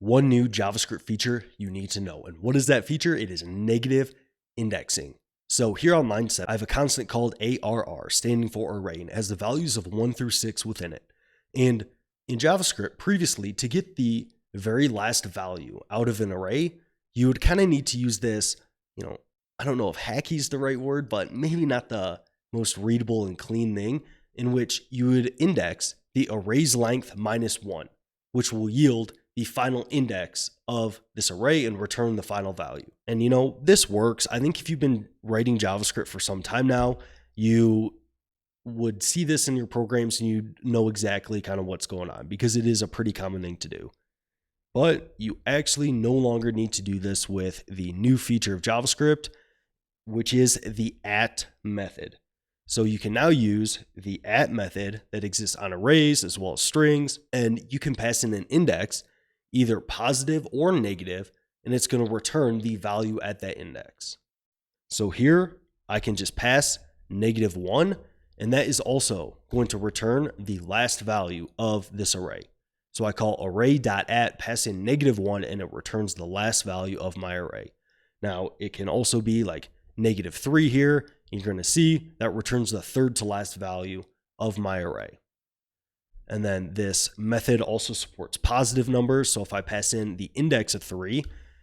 one new JavaScript feature you need to know. And what is that feature? It is negative indexing. So here on line 7, I have a constant called ARR, standing for array, and it has the values of 1 through 6 within it. And in JavaScript, previously, to get the very last value out of an array, you would kind of need to use this, I don't know if hacky is the right word, but maybe not the most readable and clean thing, in which you would index the array's length minus 1, which will yield the final index of this array and return the final value. And this works. I think if you've been writing JavaScript for some time now, you would see this in your programs and you know exactly kind of what's going on, because it is a pretty common thing to do. But you actually no longer need to do this with the new feature of JavaScript, which is the at method. So you can now use the at method that exists on arrays as well as strings, and you can pass in an index, either positive or negative, and it's going to return the value at that index. So here I can just pass -1, and that is also going to return the last value of this array. So I call array.at, pass in -1, and it returns the last value of my array. Now it can also be like -3 here. You're going to see that returns the third to last value of my array. And then this method also supports positive numbers. So if I pass in the index of 3,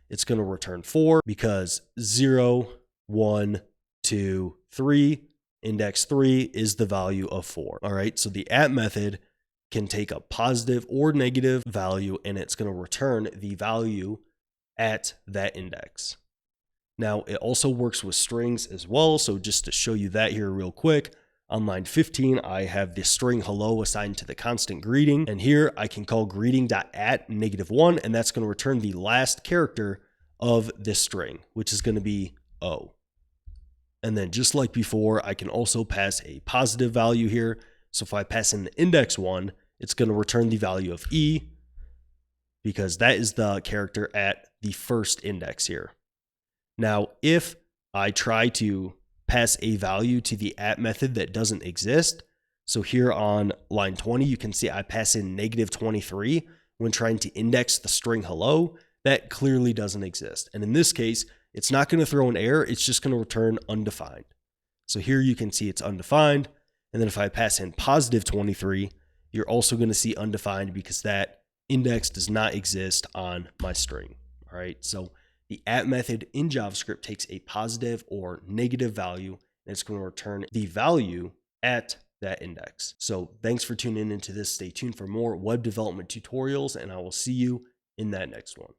it's going to return 4, because 0, 1, 2, 3, index 3 is the value of 4. All right. So the at method can take a positive or negative value, and it's going to return the value at that index. Now, it also works with strings as well. So just to show you that here real quick, on line 15, I have the string hello assigned to the constant greeting. And here I can call greeting.at -1, and that's going to return the last character of this string, which is going to be O. And then just like before, I can also pass a positive value here. So if I pass in the index 1, it's going to return the value of E, because that is the character at the first index here. Now, if I try to pass a value to the at method that doesn't exist, so here on line 20, you can see I pass in -23 when trying to index the string hello. That clearly doesn't exist. And in this case, it's not going to throw an error. It's just going to return undefined. So here you can see it's undefined. And then if I pass in +23, you're also going to see undefined, because that index does not exist on my string. All right. So the at method in JavaScript takes a positive or negative value, and it's going to return the value at that index. So thanks for tuning into this. Stay tuned for more web development tutorials, and I will see you in that next one.